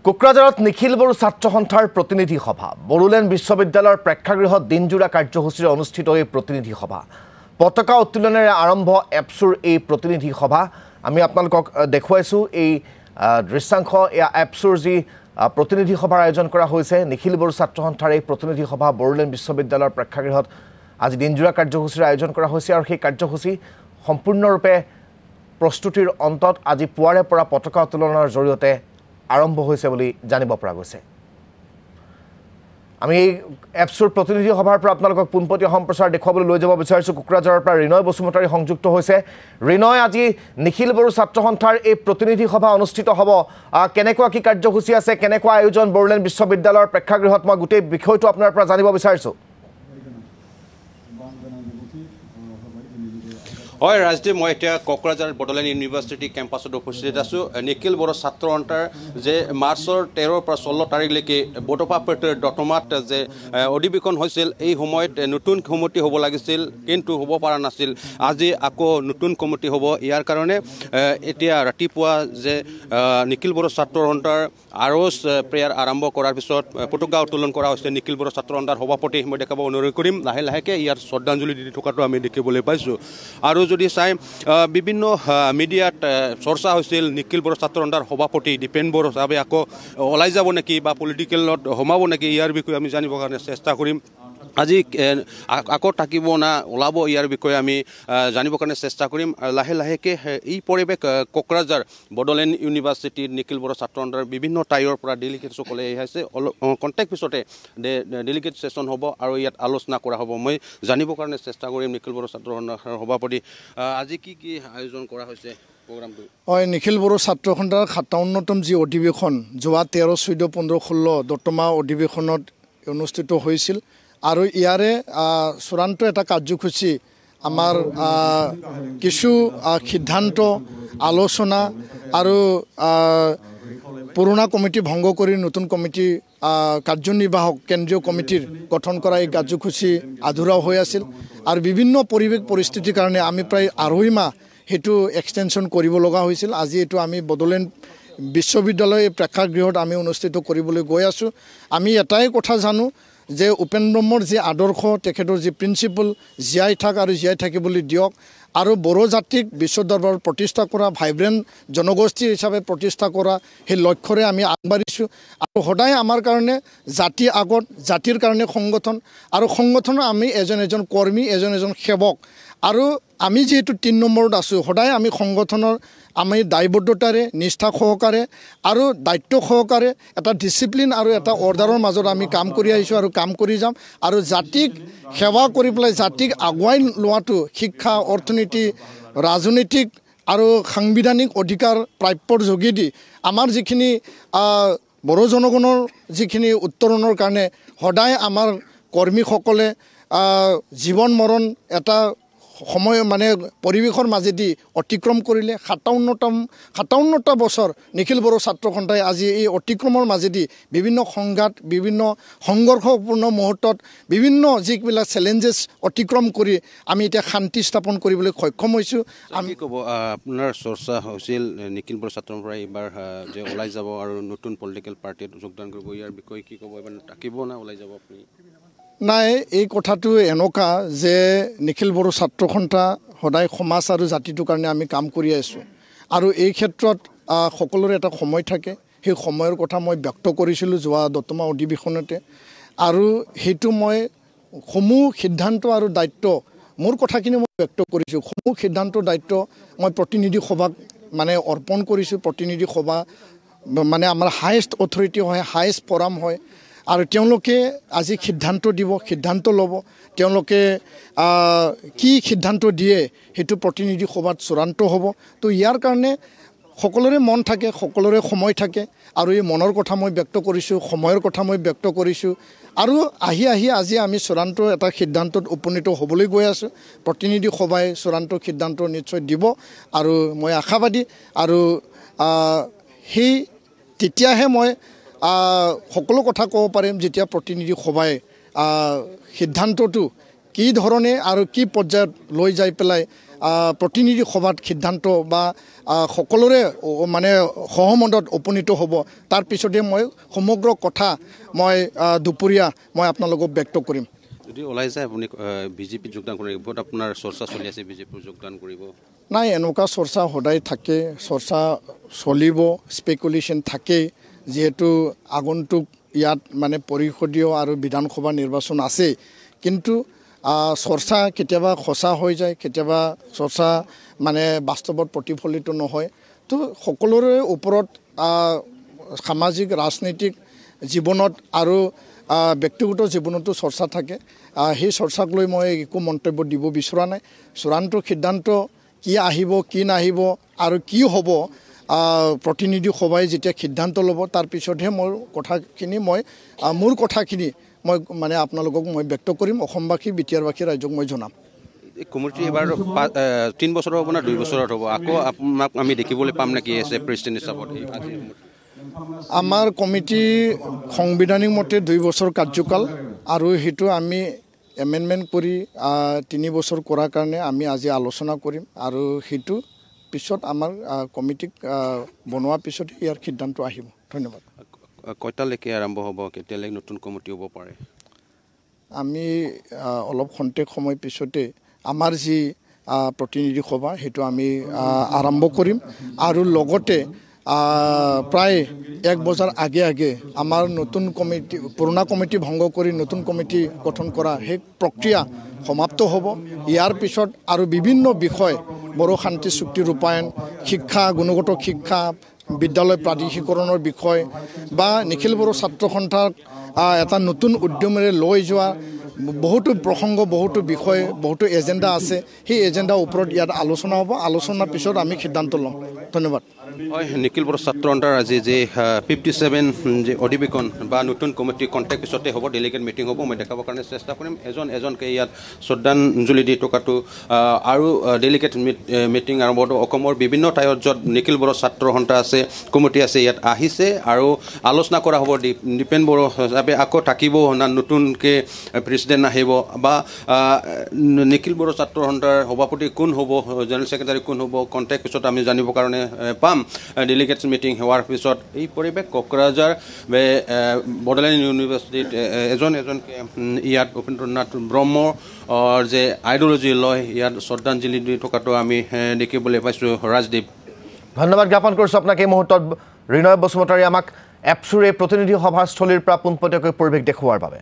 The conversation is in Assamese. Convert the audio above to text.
কোকৰাঝাৰত নিখিল বড়ো ছাত্ৰ সন্থাৰ প্ৰতিনিধি সভা বড়োলেণ্ড বিশ্ববিদ্যালয়ৰ প্ৰেক্ষাগৃহত দিনজোৰা কাৰ্যসূচীৰে অনুষ্ঠিত এই প্ৰতিনিধি সভা পতাকা উত্তোলনেৰে আৰম্ভ এপছুৰ এই প্ৰতিনিধি সভা আমি আপোনালোকক দেখুৱাইছো এই দৃশ্যাংশ এপছুৰ যি প্ৰতিনিধি সভাৰ আয়োজন কৰা হৈছে নিখিল বড়ো ছাত্ৰ সন্থাৰ এই প্ৰতিনিধি সভা বড়োলেণ্ড বিশ্ববিদ্যালয়ৰ প্ৰেক্ষাগৃহত আজি দিনজোৰা কাৰ্যসূচীৰে আয়োজন কৰা হৈছে আৰু সেই কাৰ্যসূচী সম্পূৰ্ণৰূপে প্ৰস্তুতিৰ অন্তত আজি পুৱাৰে পৰা পতাকা উত্তোলনৰ জৰিয়তে আৰম্ভ হৈছে বুলি জানিব পৰা গৈছে আমি এপছুৰ প্ৰতিনিধি সভাৰ পৰা আপোনালোকক পোনপটীয়া সম্প্ৰচাৰ দেখুৱাবলৈ লৈ যাব বিচাৰিছো কোকৰাঝাৰৰ পৰা ৰিনয় বসুমতাৰী সংযুক্ত হৈছে ৰিনয় আজি নিখিল বড়ো ছাত্ৰ সন্থাৰ এই প্ৰতিনিধি সভা অনুষ্ঠিত হ'ব কেনেকুৱা কি কাৰ্যসূচী আছে কেনেকুৱা আয়োজন বড়োলেণ্ড বিশ্ববিদ্যালয়ৰ প্ৰেক্ষাগৃহত মই গোটেই বিষয়টো আপোনাৰ পৰা জানিব বিচাৰিছো হয় ৰাজদীপ মই এতিয়া কোকৰাঝাৰ বড়োলেণ্ড ইউনিভাৰ্চিটি কেম্পাছত উপস্থিত আছোঁ নিখিল বড়ো ছাত্ৰ সন্থাৰ যে মাৰ্চৰ 13 পৰা 16 তাৰিখলৈকে বটপাপেটৰ দতমাত যে অধিৱেশন হৈছিল এই সময়ত নতুন কমিটি হ'ব লাগিছিল কিন্তু হ'ব পৰা নাছিল আজি আকৌ নতুন কমিটি হ'ব ইয়াৰ কাৰণে এতিয়া ৰাতিপুৱা যে নিখিল বড়ো ছাত্ৰ সন্থাৰ আৰজ প্ৰেয়াৰ আৰম্ভ কৰাৰ পিছত পতাকা উত্তোলন কৰা হৈছে নিখিল বড়ো ছাত্ৰ সন্থাৰ সভাপতি মই দেখাব অনুৰোধ কৰিম লাহে লাহেকৈ ইয়াৰ শ্ৰদ্ধাঞ্জলি দি থকাটো আমি দেখিবলৈ পাইছোঁ আৰু যদি চাই বিভিন্ন মিডিয়াত চৰ্চা হৈছিল নিখিল বড়ো ছাত্ৰ সন্থাৰ সভাপতি দীপেন বড়ো চাহাবে আকৌ ওলাই যাব নেকি বা পলিটিকেলত সোমাব নেকি ইয়াৰ বিষয়ে আমি জানিবৰ কাৰণে চেষ্টা কৰিম আজি আকৌ থাকিব না ওলাব ইয়াৰ বিষয়ে আমি জানিবৰ কাৰণে চেষ্টা কৰিম লাহে লাহেকৈ এই পৰিৱেশ কোকৰাঝাৰ বড়োলেণ্ড ইউনিভাৰ্চিটিৰ নিখিল বড়ো ছাত্ৰ সন্থাৰ বিভিন্ন ঠাইৰ পৰা ডেলিগেটসকলে আহিছে কণ্টেক্ট পিছতে ডেলিগেট ছেশ্যন হ'ব আৰু ইয়াত আলোচনা কৰা হ'ব মই জানিবৰ কাৰণে চেষ্টা কৰিম নিখিল বড়ো ছাত্ৰ সন্থাৰ সভাপতি আজি কি কি আয়োজন কৰা হৈছে প্ৰগ্ৰামটো হয় নিখিল বড়ো ছাত্ৰ সন্থাৰ 57তম যি অধিৱেশন যোৱা 13, 14, 15, 16 দতমা অধিৱেশনত অনুষ্ঠিত হৈছিল আৰু ইয়াৰে চূড়ান্ত এটা কাৰ্যসূচী আমাৰ কিছু সিদ্ধান্ত আলোচনা আৰু পুৰণা কমিটি ভংগ কৰি নতুন কমিটি কাৰ্যনিৰ্বাহক কেন্দ্ৰীয় কমিটিৰ গঠন কৰা এই কাৰ্যসূচী আধৰুৱা হৈ আছিল আৰু বিভিন্ন পৰিৱেশ পৰিস্থিতিৰ কাৰণে আমি প্ৰায় 2.5 মাহ সেইটো এক্সটেনশ্যন কৰিব লগা হৈছিল আজি এইটো আমি বড়োলেণ্ড বিশ্ববিদ্যালয় প্ৰেক্ষাগৃহত আমি অনুষ্ঠিত কৰিবলৈ গৈ আছোঁ আমি এটাই কথা জানো যে উপেন্দ্ৰ ব্ৰহ্মৰ যি আদৰ্শ তেখেতৰ যি প্ৰিন্সিপল জীয়াই থাক আৰু জীয়াই থাকিবলৈ দিয়ক আৰু বড়ো জাতিক বিশ্ব দৰবাৰত প্ৰতিষ্ঠা কৰা ভাইব্ৰেণ্ট জনগোষ্ঠী হিচাপে প্ৰতিষ্ঠা কৰা সেই লক্ষ্যৰে আমি আগবাঢ়িছোঁ আৰু সদায় আমাৰ কাৰণে জাতি আগত জাতিৰ কাৰণে সংগঠন আৰু সংগঠনৰ আমি এজন কৰ্মী এজন সেৱক আৰু আমি যেহেতু 3 নম্বৰত আছোঁ সদায় আমি সংগঠনৰ আমি দায়বদ্ধতাৰে নিষ্ঠা সহকাৰে আৰু দায়িত্ব সহকাৰে এটা ডিচিপ্লিন আৰু এটা অৰ্ডাৰৰ মাজত আমি কাম কৰি আহিছোঁ আৰু কাম কৰি যাম আৰু জাতিক সেৱা কৰি পেলাই জাতিক আগুৱাই লোৱাটো শিক্ষা অৰ্থনীতি ৰাজনৈতিক আৰু সাংবিধানিক অধিকাৰ প্ৰাপ্যৰ যোগেদি আমাৰ যিখিনি বড়ো জনগণৰ যিখিনি উত্তৰণৰ কাৰণে সদায় আমাৰ কৰ্মীসকলে জীৱন মৰণ এটা সময় মানে পৰিৱেশৰ মাজেদি অতিক্ৰম কৰিলে 57টা বছৰ নিখিল বড়ো ছাত্ৰ সন্থাই আজি এই অতিক্ৰমৰ মাজেদি বিভিন্ন সংঘাত বিভিন্ন সংঘৰ্ষপূৰ্ণ মুহূৰ্তত বিভিন্ন যিবিলাক চেলেঞ্জেছ অতিক্ৰম কৰি আমি এতিয়া শান্তি স্থাপন কৰিবলৈ সক্ষম হৈছোঁ আমি ক'ব আপোনাৰ চৰ্চা হৈছিল নিখিল বড়ো ছাত্ৰ সন্থাৰ এইবাৰ যে ওলাই যাব আৰু নতুন পলিটিকেল পাৰ্টিত যোগদান কৰিব ইয়াৰ বিষয়ে কি ক'ব এবাৰ থাকিব না ওলাই যাব আপুনি নাই এই কথাটো এনেকুৱা যে নিখিল বড়ো ছাত্ৰ সন্থা সদায় সমাজ আৰু জাতিটোৰ কাৰণে আমি কাম কৰি আছোঁ আৰু এই ক্ষেত্ৰত সকলোৰে এটা সময় থাকে সেই সময়ৰ কথা মই ব্যক্ত কৰিছিলোঁ যোৱা দতমা অধিৱেশনতে আৰু সেইটো মই সমূহ সিদ্ধান্ত আৰু দায়িত্ব মোৰ কথাখিনি মই ব্যক্ত কৰিছোঁ সমূহ সিদ্ধান্ত দায়িত্ব মই প্ৰতিনিধি সভাক মানে অৰ্পণ কৰিছোঁ প্ৰতিনিধি সভা মানে আমাৰ হায়েষ্ট অথৰিটি হয় হায়েষ্ট ফৰাম হয় আৰু তেওঁলোকে আজি সিদ্ধান্ত দিব সিদ্ধান্ত ল'ব তেওঁলোকে কি সিদ্ধান্ত দিয়ে সেইটো প্ৰতিনিধি সভাত চূড়ান্ত হ'ব তো ইয়াৰ কাৰণে সকলোৰে মন থাকে সকলোৰে সময় থাকে আৰু এই মনৰ কথা মই ব্যক্ত কৰিছোঁ সময়ৰ কথা মই ব্যক্ত কৰিছোঁ আৰু আহি আজি আমি চূড়ান্ত এটা সিদ্ধান্তত উপনীত হ'বলৈ গৈ আছোঁ প্ৰতিনিধি সভাই চূড়ান্ত সিদ্ধান্ত নিশ্চয় দিব আৰু মই আশাবাদী আৰু সেই তেতিয়াহে মই সকলো কথা ক'ব পাৰিম যেতিয়া প্ৰতিনিধি সভাই সিদ্ধান্তটো কি ধৰণে আৰু কি পৰ্যায়ত লৈ যাই পেলাই প্ৰতিনিধি সভাত সিদ্ধান্ত বা সকলোৰে মানে সহমতত উপনীত হ'ব তাৰ পিছতে মই সমগ্ৰ কথা মই দুপৰীয়া মই আপোনালোকক ব্যক্ত কৰিম যদি ওলাই যায় আপুনি বিজেপি যোগদান কৰিব আপোনাৰ চৰ্চা চলি আছে বিজেপিৰ যোগদান কৰিব নাই এনেকুৱা চৰ্চা সদায় থাকে চৰ্চা চলিব স্পেকুলেশ্যন থাকে যেহেতু আগন্তুক ইয়াত মানে পৰিষদীয় আৰু বিধানসভা নিৰ্বাচন আছে কিন্তু চৰ্চা কেতিয়াবা সঁচা হৈ যায় কেতিয়াবা চৰ্চা মানে বাস্তৱত প্ৰতিফলিত নহয় তো সকলোৰে ওপৰত সামাজিক ৰাজনৈতিক জীৱনত আৰু ব্যক্তিগত জীৱনতো চৰ্চা থাকে সেই চৰ্চাক লৈ মই একো মন্তব্য দিব বিচৰা নাই চূড়ান্ত সিদ্ধান্ত কি আহিব কি নাহিব আৰু কি হ'ব প্ৰতিনিধি সভাই যেতিয়া সিদ্ধান্ত ল'ব তাৰ পিছতহে মোৰ কথাখিনি মই মানে আপোনালোকক মই ব্যক্ত কৰিম অসমবাসী বিটিআৰবাসী ৰাইজক মই জনাম কমিটি এবাৰ 3 বছৰ হ'ব না 2 বছৰত হ'ব আকৌ আপোনাক আমি দেখিবলৈ পাম নেকি এছে প্ৰেচিডেণ্ট হিচাপত আমাৰ কমিটি সাংবিধানিক মতে 2 বছৰ কাৰ্যকাল আৰু সেইটো আমি এমেণ্ডমেণ্ট কৰি 3 বছৰ কৰাৰ কাৰণে আমি আজি আলোচনা কৰিম আৰু সেইটো পিছত আমাৰ কমিটিক বনোৱাৰ পিছত ইয়াৰ সিদ্ধান্ত আহিব ধন্যবাদ কয়টালৈকে আৰম্ভ হ'ব কেতিয়ালৈকে নতুন কমিটি হ'ব পাৰে আমি অলপ খন্তেক সময় পিছতে আমাৰ যি প্ৰতিনিধি সভা সেইটো আমি আৰম্ভ কৰিম আৰু লগতে প্ৰায় 1 বজাৰ আগে আমাৰ নতুন কমিটি পুৰণা কমিটি ভংগ কৰি নতুন কমিটি গঠন কৰা সেই প্ৰক্ৰিয়া সমাপ্ত হ'ব ইয়াৰ পিছত আৰু বিভিন্ন বিষয় বড়ো শান্তি চুক্তি ৰূপায়ণ শিক্ষা গুণগত শিক্ষা বিদ্যালয় প্ৰাধিকৰণৰ বিষয় বা নিখিল বড়ো ছাত্ৰ সন্থাক এটা নতুন উদ্যমেৰে লৈ যোৱা বহুতো প্ৰসংগ বহুতো বিষয় বহুতো এজেণ্ডা আছে সেই এজেণ্ডাৰ ওপৰত ইয়াত আলোচনা হ'ব আলোচনাৰ পিছত আমি সিদ্ধান্ত ল'ম ধন্যবাদ হয় নিখিল বড়ো ছাত্ৰ সন্থাৰ আজি যে 57 যে অধিৱেশন বা নতুন কমিটি কণ্টেক্ট পিছতে হ'ব ডেলিগেট মিটিং হ'ব মই দেখাবৰ কাৰণে চেষ্টা কৰিম এজনকে ইয়াত শ্ৰদ্ধাঞ্জলি দি টকাটো আৰু ডেলিগেট মিটিং আৰম্ভ হ'ব অসমৰ বিভিন্ন ঠাইত য'ত নিখিল বড়ো ছাত্ৰ সন্থা আছে কমিটি আছে ইয়াত আহিছে আৰু আলোচনা কৰা হ'ব দীপেন বড়ো হিচাপে আকৌ থাকিব না নতুনকৈ প্ৰেচিডেণ্ট আহিব বা নিখিল বড়ো ছাত্ৰ সন্থাৰ সভাপতি কোন হ'ব জেনেৰেল ছেক্ৰেটাৰী কোন হ'ব কণ্টেক্ট পিছত আমি জানিবৰ কাৰণে পাম ডেলিগেটছ মিটিং হোৱাৰ পিছত এই পৰিৱেশ কোকৰাঝাৰ বড়োলেণ্ড ইউনিভাৰ্চিটিত এজনকৈ ইয়াত উপেন্দ্ৰনাথ ব্ৰহ্মৰ যে আইডিঅলজি লয় ইয়াত শ্ৰদ্ধাঞ্জলি দি থকাটো আমি দেখিবলৈ পাইছোঁ ৰাজদীপ ধন্যবাদ জ্ঞাপন কৰিছোঁ আপোনাক এই মুহূৰ্তত ৰিনয় বসুমতাৰী আমাক এপছুৰ এই প্ৰতিনিধি সভাস্থলীৰ পৰা পোনপটীয়াকৈ পৰিৱেশ দেখুওৱাৰ বাবে